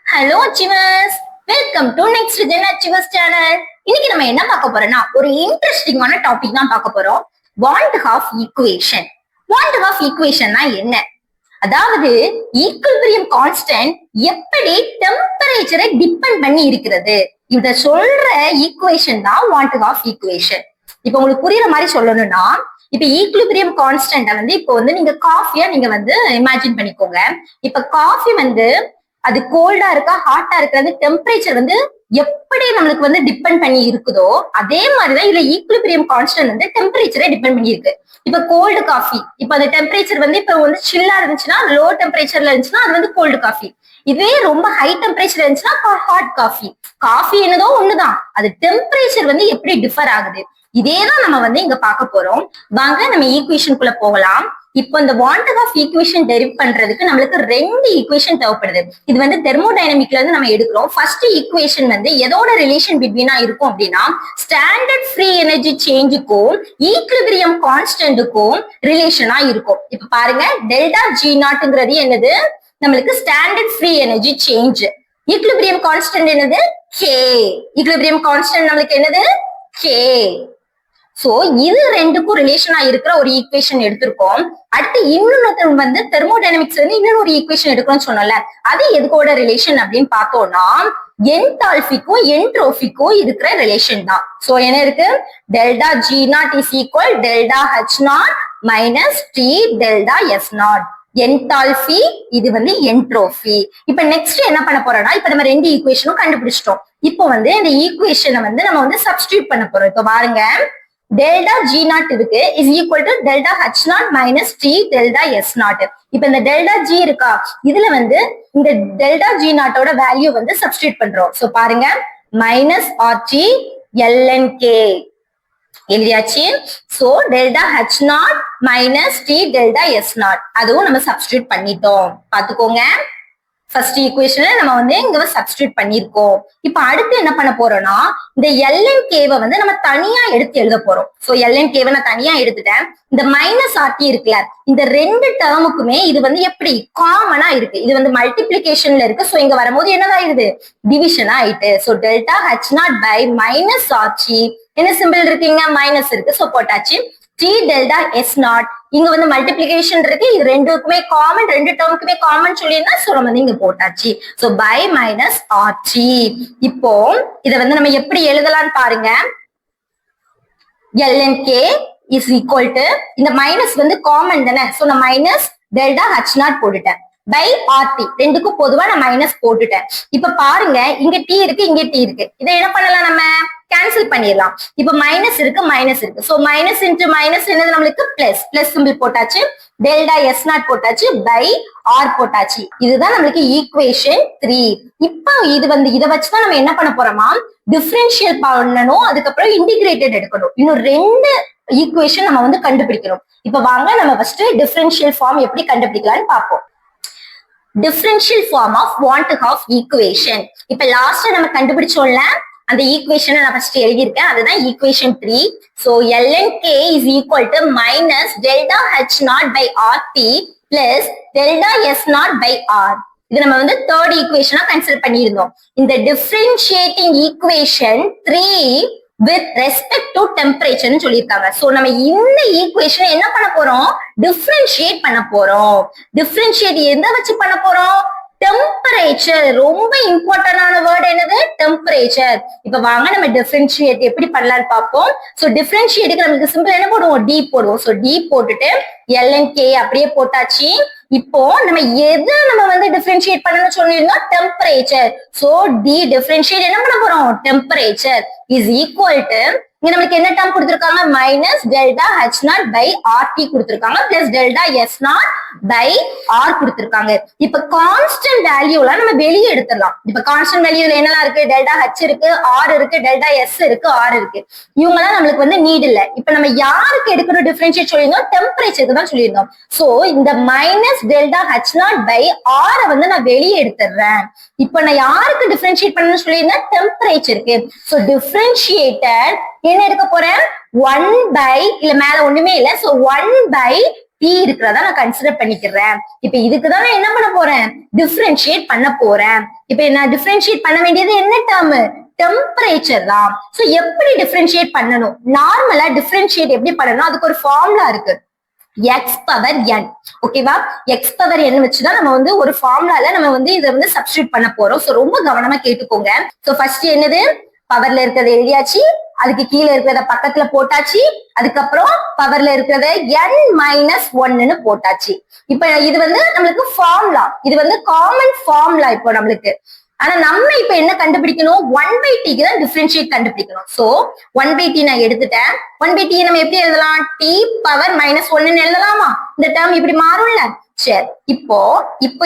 Hello achievers, welcome to Next Gen Achievers channel. இன்னைக்கு நம்ம என்ன பார்க்க போறோம்னா ஒரு இன்ட்ரெஸ்டிங்கான டாபிக் தான் பார்க்க போறோம். Van't Hoff equation. Van't Hoff ஈக்குவேஷன்னா என்ன? அதாவது ஈக்குலிபிரியம் கான்ஸ்டன்ட் எப்படி டெம்பரேச்சரை டிபெண்ட் பண்ணி இருக்கிறது, இத சொல்ற ஈக்குவேஷன் தான் வாண்ட் ஹாஃப் ஈக்குவேஷன். இப்ப உங்களுக்கு புரியுற மாதிரி சொல்லணும்னா, இப்ப ஈக்குலிபிரியம் கான்ஸ்டன்ட இப்போ நீங்க காஃபியா இமேஜின் பண்ணிக்கோங்க. இப்ப காஃபி அது கோல்டா இருக்கா ஹாட்டா இருக்கிறது டெம்பரேச்சர் எப்படி நம்மளுக்கு டிபெண்ட் பண்ணி இருக்குதோ அதே மாதிரிதான் இதுல ஈக்குலிபிரியம் கான்ஸ்டன்ட் டெம்பரேச்சரை டிபெண்ட் பண்ணி இருக்கு. இப்ப கோல்டு காஃபி, இப்ப அந்த டெம்பரேச்சர் இப்ப சில்லா இருந்துச்சுன்னா, லோ டெம்பரேச்சர்ல இருந்துச்சுன்னா அது கோல்டு காஃபி. இதே ரொம்ப ஹை டெம்பரேச்சர் இருந்துச்சுன்னா ஹாட் காஃபி. காஃபி என்னதோ ஒண்ணுதான், அது டெம்பரேச்சர் எப்படி டிஃபர் ஆகுது, இதேதான் நம்ம இங்க பார்க்க போறோம். வாங்க நம்ம ஈக்குவேஷனுக்குள்ள போகலாம். இப்போ இந்த வாண்ட் ஹாஃப் ஈக்குவேஷன் டெரிவ் பண்றதுக்கு நம்மளுக்கு ரெண்டு ஈக்குவேஷன் தேவைப்படுது. இது தெர்மோடைனமிக்ல இருந்து நம்ம எடுக்கிறோம். ஃபர்ஸ்ட் ஈக்குவேஷன் எதோட ரிலேஷன் பிட்வீனா இருக்கும் அப்படின்னா, ஸ்டாண்டர்ட் ஃப்ரீ எனர்ஜி சேஞ்சுக்கும் ஈக்குலிபிரியம் கான்ஸ்டன்ட்டுக்கும் ரிலேஷனா இருக்கும். இப்ப பாருங்க, டெல்டா ஜி நாட்ங்கிறது என்னது, நம்மளுக்கு standard free energy change. Equilibrium constant என்னது, கே. ஈக்குலிபிரியம் கான்ஸ்டன்ட் நம்மளுக்கு என்னது, கே. சோ இது ரெண்டுக்கும் ரிலேஷனா இருக்கிற ஒரு ஈக்குவேஷன் எடுத்திருக்கோம். அடுத்து இன்னொன்னு தெர்மோடைனமிக்ஸ் இன்னொரு ஒரு ஈக்குவேஷன் எடுக்கணும்னு சொன்னல, அது எதுக்கோட ரிலேஷன் அப்படின்னு பார்த்தோம்னா, என்தால்பிக்கும் என்ட்ரோபிக்கும் இருக்கிற ரிலேஷன் தான். சோ என்ன இருக்கு, delta G nought is equal delta H not minus T delta S nought. Enthalpy இது என்ட்ரோபி. இப்ப நெக்ஸ்ட் என்ன பண்ண போறோம்னா, இப்ப நம்ம ரெண்டு ஈக்குவேஷனும் கண்டுபிடிச்சிட்டோம். இப்போ இந்த ஈக்குவேஷனை நம்ம சப்ஸ்டிடியூட் பண்ண போறோம். இப்ப பாருங்க, டெல்டா ஜி நாட் இருக்கு is equal to delta H not minus T delta S naught. இப்ப இந்த டெல்டா ஜி இருக்கா, இதுல இந்த டெல்டா ஜி நாட்டோட வேல்யூ சப்ஸ்டிடியூட் பண்றோம். சோ பாருங்க, மைனஸ் ஆர்டி எல்என் கே எழுதியாச்சு. So delta H not minus T delta S naught அதுவும் நம்ம சப்ஸ்டிடியூட் பண்ணிட்டோம். பாத்துக்கோங்க, ஃபர்ஸ்ட் ஈக்குவேஷன்ல நம்ம இங்க சப்ஸ்டிடியூட் பண்ணிருக்கோம். இப்ப அடுத்து என்ன பண்ண போறோம்னா, இந்த எல்என் கேவை நம்ம தனியா எடுத்து எழுத போறோம். சோ எல்என் கேவை நான் தனியா எடுத்துட்டேன். இந்த மைனஸ் ஆர்டி இருக்குல்ல, இந்த ரெண்டு டேர்முக்குமே இது எப்படி காமனா இருக்கு, இது மல்டிபிளிகேஷன்ல இருக்கு. சோ இங்க வரும்போது என்னதாயிடுது, டிவிஷன் ஆயிட்டு. So delta H naught by minus RT, என்ன சிம்பிள் இருக்குங்க, மைனஸ் இருக்கு. சோ போட்டாச்சு. டி டெல்டா எஸ் நாட், இங்க மல்டிபிளிகேஷன் இருக்கு, இது ரெண்டுக்குமே காமன், ரெண்டு டேர்முக்குமே காமன் சொல்லியிருந்தா சோ நம்ம இங்க போட்டாச்சு. So by minus RT. இப்போ இத நம்ம எப்படி எழுதலாம்னு பாருங்க. எல்என்கே இஸ் ஈக்குவல் டு, இந்த மைனஸ் காமன் தானே, சோ நான் மைனஸ் டெல்டா ஹெச் நாட் போட்டுட்டேன் பை ஆர்டி, ரெண்டுக்கும் பொதுவா நான் மைனஸ் போட்டுட்டேன். இப்ப பாருங்க, இங்க டி இருக்கு, இங்க டி இருக்கு, இதை என்ன பண்ணலாம், நம்ம கேன்சல் பண்ணிடலாம். இப்ப மைனஸ் இருக்கு, மைனஸ் இருக்கு. சோ மைனஸ் இன்டு மைனஸ் என்னது, நம்மளுக்கு பிளஸ். பிளஸ் சிம்பிள் போட்டாச்சு, டெல்டா எஸ் நாட் போட்டாச்சு, பை ஆர் போட்டாச்சு. இதுதான் நம்மளுக்கு ஈக்குவேஷன் 3. இப்போ இதை வச்சுதான் நம்ம என்ன பண்ண போறோமா, டிஃபரன்ஷியல் பண்ணணும், அதுக்கப்புறம் இன்டிகிரேட்டட் எடுக்கணும். இன்னும் ரெண்டு ஈக்குவேஷன் நம்ம கண்டுபிடிக்கணும். இப்ப வாங்க நம்ம ஃபர்ஸ்ட் டிஃபரன்ஷியல் ஃபார்ம் எப்படி கண்டுபிடிக்கலாம்னு பார்ப்போம். Differential form of van't Hoff equation. இப்ப லாஸ்ட் நம்ம கண்டுபிடிச்சோம்ல, அந்த ஈக்குவேஷனை நான் ஃபர்ஸ்ட் எழுதியிருக்கேன், அதுதான் equation 3. So lnk is equal to minus delta H naught by RT plus delta S naught by R. இது நம்ம தேர்ட் ஈக்குவேஷனா கன்சிடர் பண்ணியிருந்தோம். இந்த differentiating equation 3 with respect to டெம்பரேச்சர்னு சொல்லியிருக்காங்க. சோ நம்ம இந்த ஈக்குவேஷனை என்ன பண்ண போறோம், டிஃபரன்ஷியேட் பண்ண போறோம். டிஃபரன்ஷியேட் எதை வச்சு பண்ண போறோம், டெம்பரேச்சர். ரொம்ப இம்பார்ட்டன்டான வேர்ட் என்னது, டெம்பரேச்சர். இப்ப வாங்க நம்ம டிஃபரன்ஷியேட் எப்படி பண்ணலாம்னு பார்ப்போம். சோ டிஃபரன்ஷியேட்டுக்கு நமக்கு சிம்பிள் என்ன போடுவோம், டி போடுவோம். சோ டி போட்டுட்டு எல்என்கே அப்படியே போட்டாச்சு. இப்போ நம்ம எது நம்ம டிஃபரன்ஷியேட் பண்ணணும்னு சொல்லியிருந்தோம், டெம்பரேச்சர். சோ டி டிஃபரன்ஷியேட் என்ன பண்ண போறோம், டெம்பரேச்சர் இஸ் ஈக்குவல் டு, இங்க நமக்கு என்ன டேர்ம் கொடுத்திருக்காங்க, minus delta H naught by RT கொடுத்திருக்காங்க, plus delta S naught by R கொடுத்திருக்காங்க. இப்ப கான்ஸ்டன்ட் வேல்யூலாம் நம்ம வெளியே எடுத்துடலாம். இப்ப கான்ஸ்டன்ட் வேல்யூல என்னெல்லாம் இருக்கு, டெல்டா ஹெச் இருக்கு, ஆர் இருக்கு, டெல்டா எஸ் இருக்கு, ஆர் இருக்கு. இவங்கெல்லாம் நம்மளுக்கு நீட் இல்ல. இப்ப நம்ம யாருக்கு எடுக்கணும் டிஃபரன்ஷியேட் சொல்லியிருந்தோம், டெம்பரேச்சருக்கு தான் சொல்லியிருந்தோம். சோ இந்த minus delta H naught by ஆரை நான் வெளியே எடுத்துடுறேன். இப்ப நான் யாருக்கு டிஃபரன்ஷியேட் பண்ணணும்னு சொல்லியிருந்தேன், டெம்பரேச்சருக்கு. சோ டிஃபரன்ஷியேட்டட் என்ன எடுக்க போறேன், 1 பை, இல்ல மேல ஒண்ணுமே இல்ல, சோ 1 பை டி இருக்கிறதா நான் கன்சிடர் பண்ணிக்கிறேன். இப்ப இதுக்குதான் நான் என்ன பண்ண போறேன், டிஃபரன்ஷியேட் பண்ண போறேன். இப்ப என்ன டிஃபரன்ஷியேட் பண்ண வேண்டியது என்ன டேர்ம்? டெம்பரேச்சர் தான். சோ எப்படி டிஃபரன்ஷியேட் பண்ணணும்? நார்மலா டிஃபரன்ஷியேட் எப்படி பண்ணணும்? அதுக்கு ஒரு ஃபார்முலா இருக்கு, எக்ஸ் பவர் என். ஓகேவா? எக்ஸ் பவர் என் வச்சுதான் நம்ம வந்து ஒரு ஃபார்முலால நம்ம வந்து இதை வந்து சப்ஸ்டியூட் பண்ண போறோம். சோ ரொம்ப கவனமா கேட்டுக்கோங்க. சோ ஃபர்ஸ்ட் என்னது? பவர்ல இருக்கிறத எழுதியாச்சு, அதுக்கு கீழே இருக்கிறத பக்கத்துல போட்டாச்சு, அதுக்கப்புறம் பவர்ல இருக்கிறத n மைனஸ் ஒன்னு போட்டாச்சு. இப்ப இது வந்து நம்மளுக்கு ஃபார்முலா, இது வந்து காமன் ஃபார்முலா இப்போ நம்மளுக்கு. ஆனா நம்ம இப்ப என்ன கண்டுபிடிக்கணும்? 1/t தான் டிஃபரன்ஷியேட் கண்டுபிடிக்கணும். சோ 1/t நான் எடுத்துட்டேன். 1/t நம்ம எப்படி எழுதலாம்? t பவர் மைனஸ் ஒன்னு எழுதலாமா? இந்த டேர்ம் இப்படி மாறும்ல. சரி, இப்போ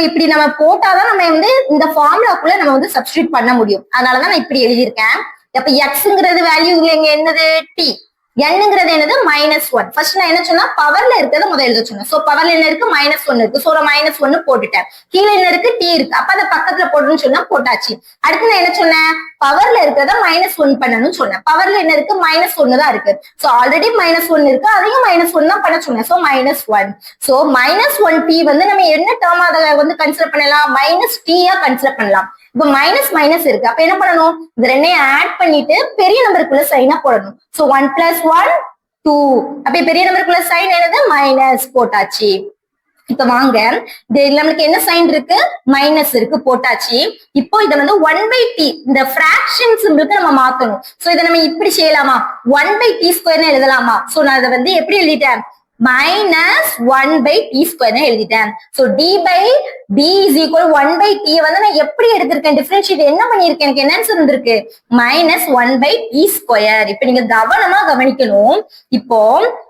இப்படி நம்ம போட்டாதான் நம்ம வந்து இந்த ஃபார்முலாக்குள்ள நம்ம வந்து சப்ஸ்டியூட் பண்ண முடியும். அதனாலதான் நான் இப்படி எழுதியிருக்கேன். அப்ப எக்ஸ்ங்கிறது வேல்யூ இங்க என்னது? டி. என்னங்கிறது என்னது? -1. ஃபர்ஸ்ட் நான் என்ன சொன்னா பவர்ல இருக்கிறத முதல்ல எழுத சொன்னேன். சோ பவர்ல என்ன இருக்கு? -1 இருக்கு. சோ -1 போட்டுட்டேன். கீழே என்ன இருக்கு? டி இருக்கு. அப்ப அதை பக்கத்துல போடணும்னு சொன்னா போட்டாச்சு. அடுத்து நான் என்ன சொன்னேன்? பவர்ல இருக்கிறத -1 பண்ணணும்னு சொன்னேன். பவர்ல என்ன இருக்கு? -1 தான் இருக்கு. சோ ஆல்ரெடி -1 இருக்கு, அதையும் -1 தான் பண்ண சொன்னேன். சோ -1. சோ -1t வந்து நம்ம என்ன டேர்ம் அதை வந்து கன்சிடர் பண்ணலாம்? -t கன்சிடர் பண்ணலாம். இப்ப மைனஸ் மைனஸ் இருக்கு. அப்ப என்ன பண்ணணும்? இந்த ரெண்டையும் ஆட் பண்ணிட்டு பெரிய நம்பருக்குள்ள சைனா போடணும். சோ 1 + 1 2. அப்ப பெரிய நம்பருக்குள்ள சைன் என்னது? மைனஸ் போட்டாச்சு. இப்ப வாங்க, நம்மளுக்கு என்ன சைன் இருக்கு? மைனஸ் இருக்கு, போட்டாச்சு. இப்போ இதை வந்து 1/t இந்த பிராக்ஷன் சிம்பிளுக்கு நம்ம மாத்தணும். சோ இதை நம்ம இப்படி செய்யலாமா? 1/t² எழுதலாமா? சோ நான் அதை வந்து எப்படி எழுதிட்டேன்? -1/t² எழுதிட்டேன். So d/d is equal 1/t வந்து நான் எப்படி எடுத்திருக்கேன்? டிஃபரன்ஷியேட் என்ன பண்ணிருக்கேன்? எனக்கு என்ன ஆன்சர் வந்திருக்கு? -1/t². இப்ப நீங்க கவனமா கவனிக்கணும். இப்போ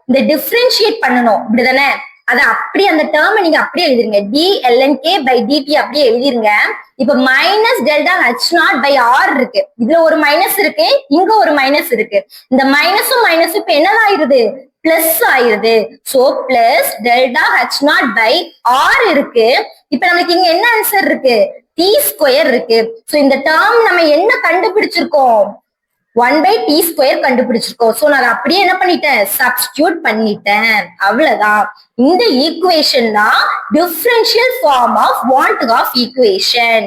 இந்த டிஃபரன்ஷியேட் பண்ணணும், இப்படிதானே? அதை அப்படி அந்த டேர்ம் நீங்க அப்படியே எழுதிருங்க. dlnk/dt அப்படியே எழுதிருங்க. இப்ப -Δh0/r இருக்கு. இதுல ஒரு மைனஸ் இருக்கு, இங்க ஒரு மைனஸ் இருக்கு. இந்த மைனஸும் மைனஸ் இப்ப என்னதான் ஆயிருது? பிளஸ் ஆயிருது. சோ பிளஸ் Δh0/r இருக்கு. இப்ப நமக்கு இங்க என்ன ஆன்சர் இருக்கு? t² இருக்கு. சோ இந்த டேர்ம் நம்ம என்ன கண்டுபிடிச்சிருக்கோம்? 1/t² கண்டுபிடிச்சிருக்கோம். சோ நான் அப்படியே என்ன பண்ணிட்டேன்? சப்ஸ்டிடியூட் பண்ணிட்டேன். அவ்வளவுதான். இந்த ஈக்குவேஷன் தான் differential form of van't Hoff equation.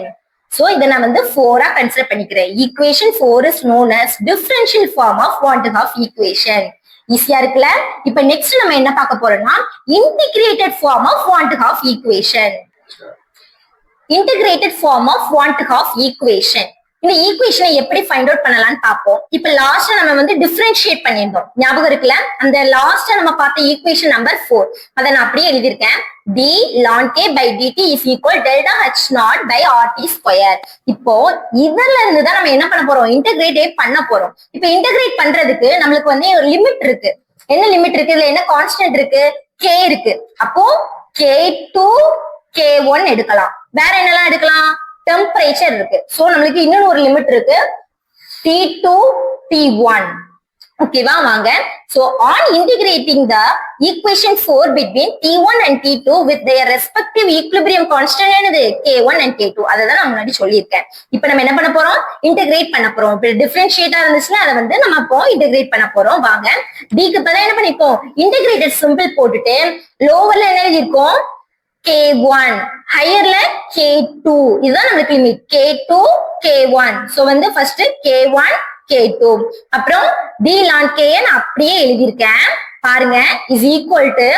So இதை நான் வந்து 4 கன்சிடர் பண்ணிக்கிறேன். Equation 4 is known as differential form of want Hoff equation. ஈஸியா இருக்குல்ல? இப்ப நெக்ஸ்ட் நம்ம என்ன பார்க்க போறோம்னா integrated form of van't Hoff equation. Integrated form of van't Hoff equation. இந்த ஈக்குவேஷனை எப்படி ஃபைண்ட் அவுட் பண்ணலாம்னு பார்ப்போம். இப்ப லாஸ்டா நம்ம வந்து டிஃபரன்ஷியேட் பண்ணியிருந்தோம், ஞாபகம் இருக்குல்ல? அந்த லாஸ்டா நம்ம பார்த்த ஈக்குவேஷன் நம்பர் 4 அதை நான் அப்படியே எழுதியிருக்கேன். dlnk/dt is equal Δh0/rt². இப்போ இதுல இருந்து தான் நம்ம என்ன பண்ண போறோம்? இன்டகிரேட்டே பண்ண போறோம். இப்ப இன்டகிரேட் பண்றதுக்கு நம்மளுக்கு வந்து ஒரு லிமிட் இருக்கு. என்ன லிமிட் இருக்கு? இதுல என்ன கான்ஸ்டன்ட் இருக்கு? k இருக்கு. அப்போ k2 k1 எடுக்கலாம். வேற என்னெல்லாம் எடுக்கலாம்? டெம்பரேச்சர் இருக்கு. சோ நம்மளுக்கு இன்னொரு ஒரு லிமிட் இருக்கு, T2 T1. ஓகேவா? வாங்க. So on integrating the equation 4 between T1 and T2 with their respective equilibrium constant என்னது? K1 and K2. அதை தான் நான் முன்னாடி சொல்லியிருக்கேன். இப்ப நம்ம என்ன பண்ண போறோம்? இன்டகிரேட் பண்ண போறோம். இப்ப டிஃபரன்ஷியேட்டா இருந்துச்சுன்னா அதை வந்து நம்ம இப்போ இன்டகிரேட் பண்ண போறோம். வாங்க. டிக்கு இப்பதான் என்ன பண்ணிப்போம்? இன்டகிரேட்டட் சிம்பிள் போட்டுட்டு லோவர்ல என்ன எழுதிருக்கோம்? K1, ஹையர்ல K2. இதுதான் நம்மளுக்கு லிமிட். K2 K1. சோ வந்து ஃபர்ஸ்ட் K1 K2. அப்புறம் dlnk அப்படியே எழுதியிருக்கேன் பாருங்க, இஸ் ஈக்குவல் டு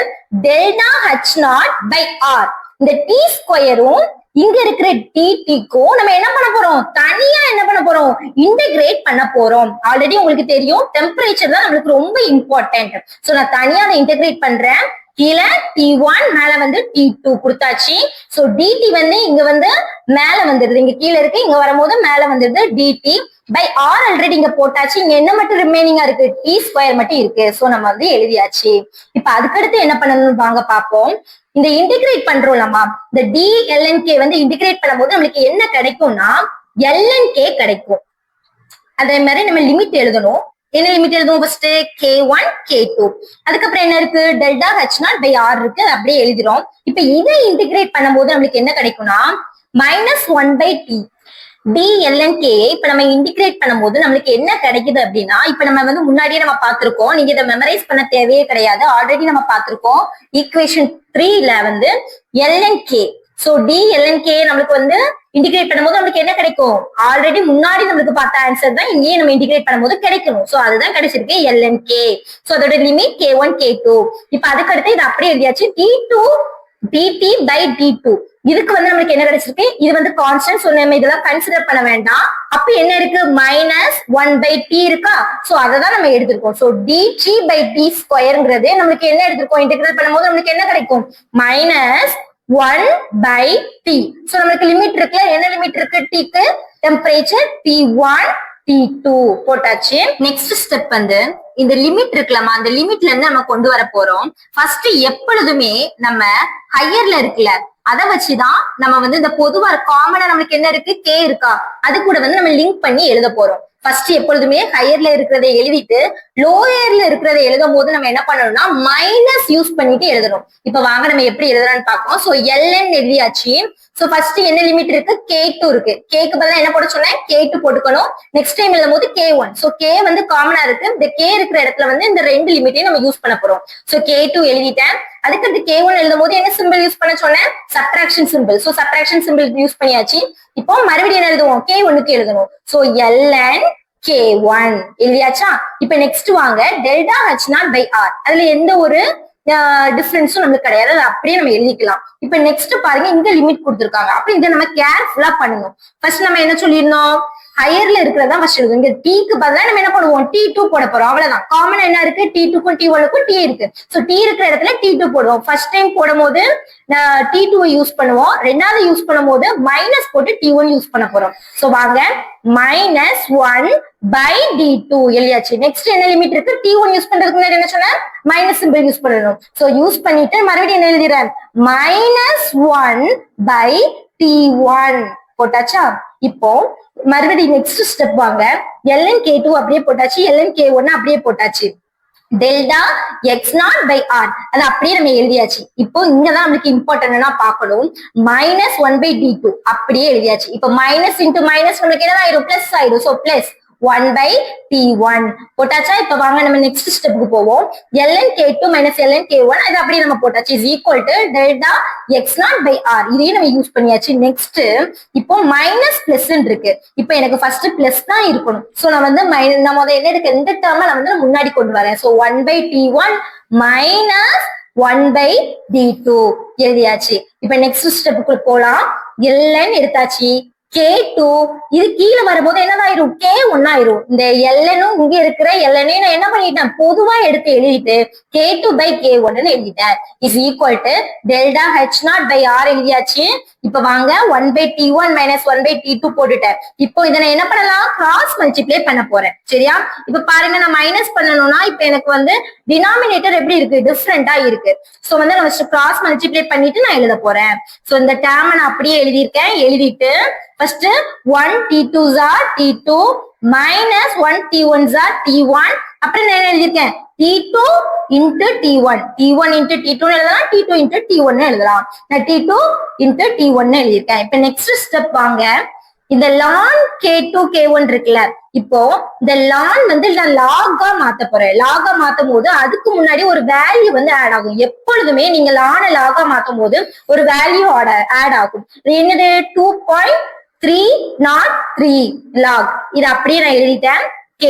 Δh0/r. இந்த t²ரும் இங்க இருக்கிற dt-க்கும் நம்ம என்ன பண்ண போறோம்? தனியா என்ன பண்ண போறோம்? இன்டகிரேட் பண்ண போறோம். ஆல்ரெடி உங்களுக்கு தெரியும் டெம்பரேச்சர் தான் நம்மளுக்கு ரொம்ப இம்பார்ட்டன்ட். சோ நான் தனியா அதை இன்டகிரேட் பண்றேன். கீழே T1, மேல வந்து T2 கொடுத்தாச்சு. சோ dt வந்து இங்க வந்து மேல வந்துருது, இங்க கீழே இருக்கு, இங்க வரும்போது மேல வந்துருது dt/r. ஆல்ரெடி இங்க போட்டாச்சு. இங்க என்ன மட்டும் ரிமைனிங்கா இருக்கு? t² மட்டும் இருக்கு. சோ நம்ம வந்து எழுதியாச்சு. இப்ப அதுக்கடுத்து என்ன பண்ணணும் வாங்க பாப்போம். இந்த இன்டிகிரேட் பண்றோம்லமா, இந்த dlnk வந்து இன்டிகிரேட் பண்ணும்போது நம்மளுக்கு என்ன கிடைக்கும்னா lnk கிடைக்கும். அதே மாதிரி நம்ம லிமிட் எழுதணும். என்ன லிமிட் எழுதுவோம்? First K1 K2. அதுக்கப்புறம் என்ன இருக்கு? Δh0/r இருக்கு, அப்படியே எழுதிரும். இப்ப இதை இன்டிகிரேட் பண்ணும்போது நம்மளுக்கு என்ன கிடைக்கும்னா -1/t dlnk. இப்ப நம்ம இன்டிகிரேட் பண்ணும்போது நம்மளுக்கு என்ன கிடைக்குது அப்படின்னா, இப்ப நம்ம வந்து முன்னாடியே நம்ம பார்த்திருக்கோம். நீங்க இதை மெமரைஸ் பண்ண தேவையே கிடையாது, ஆல்ரெடி நம்ம பார்த்திருக்கோம். ஈக்குவேஷன் 3ல வந்து lnk சோ DLNK நம்மளுக்கு வந்து இன்டிகிரேட் பண்ணும்போது நமக்கு என்ன கிடைக்கும்? ஆல்ரெடி முன்னாடி நம்மளுக்கு பார்த்த ஆன்சர் தான் இங்கேயே நம்ம இன்டிகிரேட் பண்ணும்போது கிடைக்கணும். சோ அதுதான் கிடைச்சிருக்கு LNK. சோ அதோட லிமிட் K1 K2. இப்ப அதுக்கு அடுத்து இது அப்படியே எழுதியாச்சு. D2 dt by d2. இதுக்கு வந்து நம்மளுக்கு என்ன கிடைச்சிருக்கு? இது வந்து கான்ஸ்டன்ட். சோ நம்ம இதெல்லாம் கன்சிடர் பண்ண வேண்டாம். அப்ப என்ன இருக்கு? மைனஸ் 1 by t இருக்கா? சோ அதை தான் நம்ம எடுத்திருக்கோம். சோ dt by d ஸ்கொயர்ங்கிறது நம்மளுக்கு என்ன எடுத்திருக்கோம்? இன்டெகிரேட் பண்ணும்போது நம்மளுக்கு என்ன கிடைக்கும்? Minus 1 by t. சோ நம்மளுக்கு லிமிட் இருக்குல்ல, என்ன லிமிட் இருக்கு t-க்கு? டெம்பரேச்சர் T1 T2 போட்டாச்சு. நெக்ஸ்ட் ஸ்டெப் வந்து இந்த லிமிட் இருக்கலாமா, அந்த லிமிட்ல இருந்து நம்ம கொண்டு வர போறோம். ஃபர்ஸ்ட் எப்பொழுதுமே நம்ம ஹையர்ல இருக்குல்ல, அதை வச்சுதான் நம்ம வந்து இந்த பொதுவா காமனா நம்மளுக்கு என்ன இருக்கு? K இருக்கா, அது கூட வந்து நம்ம லிங்க் பண்ணி எழுத போறோம். ஃபர்ஸ்ட் எப்பொழுதுமே ஹையர்ல இருக்கிறதை எழுதிட்டு லோயர்ல இருக்கிறத எழுதும் போது நம்ம என்ன பண்ணணும்னா மைனஸ் யூஸ் பண்ணிட்டு எழுதணும். இப்ப வாங்க நம்ம எப்படி எழுதுறான்னு பார்ப்போம். சோ LN எழுதியாச்சு. சோ ஃபர்ஸ்ட் என்ன லிமிட் இருக்கு? K2 இருக்கு. Kக்கு பதிலா என்ன போட சொன்னேன்? K2 போட்டுக்கணும். நெக்ஸ்ட் டைம் எழுதும் போது K1. சோ K வந்து காமனா இருக்கு. இந்த K இருக்கிற இடத்துல வந்து இந்த ரெண்டு லிமிட்டையும் நம்ம யூஸ் பண்ண போறோம். சோ K2 எழுதிட்டேன். அதுக்கு K1 எழுதும் போது என்ன சிம்பிள் யூஸ் பண்ண சொன்னேன்? Subtraction simple. So subtraction simple use பண்ணியாச்சு. இப்போ மறுபடியும் என்ன எழுதுவோம்? K1க்கு எழுதணும். So LN K1 எழுதியாச்சா? இப்ப நெக்ஸ்ட் வாங்க டெல்டா H0 by R. அதுல எந்த ஒரு டிஃபரன்ஸும் நமக்கு கிடையாது, அதை அப்படியே நம்ம எழுதிக்கலாம். இப்ப நெக்ஸ்ட் பாருங்க, இங்க லிமிட் கொடுத்துருக்காங்க. அப்ப இதை நம்ம கேர்ஃபுல்லா பண்ணணும். ஃபர்ஸ்ட் நம்ம என்ன சொல்லிருந்தோம்? ஹையர்ல இருக்கிறதா ஃபர்ஸ்ட் எழுதும். இங்க T-க்கு பதிலா நம்ம என்ன பண்ணுவோம்? T2 போட போறோம். அவ்வளவுதான். காமனா என்ன இருக்கு? T2க்கும் T1க்கும் T இருக்கு. சோ T இருக்கிற இடத்துல T2 போடுவோம். ஃபர்ஸ்ட் டைம் போடும் போது T2 யூஸ் பண்ணுவோம். ரெண்டாவது யூஸ் பண்ணும் போது மைனஸ் போட்டு T1 யூஸ் பண்ண போறோம். சோ வாங்க மைனஸ் 1 by d2 எழுதியாச்சு. நெக்ஸ்ட் என்ன லிமிட் இருக்கு? T1 யூஸ் பண்றதுக்கு முன்னாடி என்ன சொன்ன? மைனஸ் சிம்பிள் யூஸ் பண்ணணும். சோ யூஸ் பண்ணிட்டு மறுபடியும் என்ன எழுதிறேன்? மைனஸ் 1 by T1 போட்டாச்சா? இப்போ மறுபடியும் நெக்ஸ்ட் ஸ்டெப் வாங்க. LNK2 அப்படியே போட்டாச்சு, LNK1 அப்படியே போட்டாச்சு. டெல்டா X0 by R அது அப்படியே நம்ம எழுதியாச்சு. இப்போ இங்கதான் நம்மளுக்கு இம்பார்ட்டன்ட்னா பார்க்கணும். மைனஸ் 1 by d2 அப்படியே எழுதியாச்சு. இப்போ மைனஸ் இன்டு மைனஸ் நம்மளுக்கு என்ன ஆயிடும்? பிளஸ் ஆயிடும். சோ பிளஸ் 1 by T1 போட்டாச்சா? இப்ப வாங்க நம்ம நெக்ஸ்ட் ஸ்டெப்புக்கு போவோம். LNK2 minus LNK1 அது அப்படியே நம்ம போட்டாச்சு is equal to delta X0 by R. இதையும் நம்ம யூஸ் பண்ணியாச்சு. நெக்ஸ்ட் இப்போ மைனஸ் பிளஸ் இருக்கு. இப்போ எனக்கு ஃபர்ஸ்ட் பிளஸ் தான் இருக்கணும். சோ நான் வந்து நம்ம என்ன இருக்கு? இந்த டேர்மை நான் வந்து முன்னாடி கொண்டு வரேன். So 1 by T1 minus 1 by D2 எழுதியாச்சு. இப்ப நெக்ஸ்ட் ஸ்டெப்புக்கு போலாம். LN எடுத்தாச்சு. K2 இது கீழே வரும்போது என்னதாயிரும்? K1 ஆயிரும். இந்த LN-ம் இங்க இருக்கிற LN-ஐயும் நான் என்ன பண்ணிட்டேன்? பொதுவா எடுத்து எழுதிட்டு K2 by K1 எழுதிட்டேன். Is equal to delta H0 by R எழுதியாச்சு. இப்ப வாங்க 1 by T1 minus 1 by T2 போட்டுட்டேன். இப்போ இதை நான் என்ன பண்ணலாம்? கிராஸ் மல்டிப்ளை பண்ண போறேன். சரியா? இப்ப பாருங்க, நான் மைனஸ் பண்ணணும்னா இப்ப எனக்கு வந்து டினாமினேட்டர் எப்படி இருக்கு? டிஃப்ரெண்டா இருக்கு. சோ வந்து நான் கிராஸ் மல்டிப்ளை பண்ணிட்டு நான் எழுத போறேன். சோ இந்த டேர்மை நான் அப்படியே எழுதியிருக்கேன். எழுதிட்டு first 1 T2s are T2 minus 1 T1s are T1. அப்புறம் நான் என்ன எழுதியிருக்கேன்? T2 into T1. T1 into T2 எழுதலாம், T2 into T1 எழுதலாம். நான் T2 into T1 எழுதியிருக்கேன். இப்ப நெக்ஸ்ட் ஸ்டெப் வாங்க. இந்த ln K2 K1 இருக்குல்ல, இப்போ இந்த ln வந்து நான் லாகா மாத்த போறேன். லாகா மாத்தும் போது அதுக்கு முன்னாடி ஒரு வேல்யூ வந்து ஆட் ஆகும். எப்பொழுதுமே நீங்க ln லாகா மாத்தும் போது ஒரு வேல்யூ ஆட் ஆகும். என்னது? 2.303 log. இது அப்படியே நான் எழுதிட்டேன். K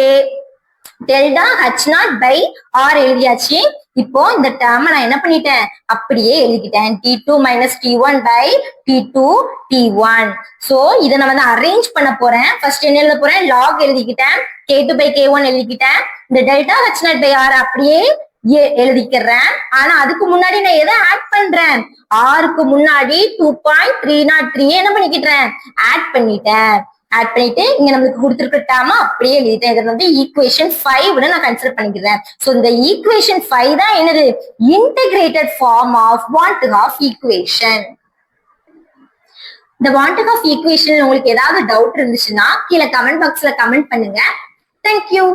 delta H0 by R எழுதியாச்சு. இப்போ இந்த டேர்மை நான் என்ன பண்ணிட்டேன்? அப்படியே எழுதிட்டேன். T2 minus T1 by T2 T1. So இதை நான் வந்து அரேஞ்ச் பண்ண போறேன். ஃபர்ஸ்ட் என்ன எழுத போறேன்? log எழுதிக்கிட்டேன். K2 by K1 எழுதிக்கிட்டேன். இந்த டெல்டா H0 by R அப்படியே எழுதிக்கிறேன். ஆனா அதுக்கு முன்னாடி நான் எதை ஆட் பண்றேன்? ஆருக்கு முன்னாடி 2.303 என்ன பண்ணிக்கிட்டேன்? ஆட் பண்ணிட்டேன். ஆட் பண்ணிட்டு இங்க நம்மளுக்கு கொடுத்துருக்க டேர்மா அப்படியே எழுதிட்டேன். இதை வந்து ஈக்குவேஷன் 5 நான் கன்சிடர் பண்ணிக்கிறேன். சோ இந்த ஈக்குவேஷன் 5 தான் என்னது? Integrated form of van't Hoff equation. இந்த வான்ட் ஆஃப் ஈக்குவேஷன் உங்களுக்கு ஏதாவது டவுட் இருந்துச்சுன்னா கீழே கமெண்ட் பாக்ஸ்ல கமெண்ட் பண்ணுங்க. தேங்க்யூ.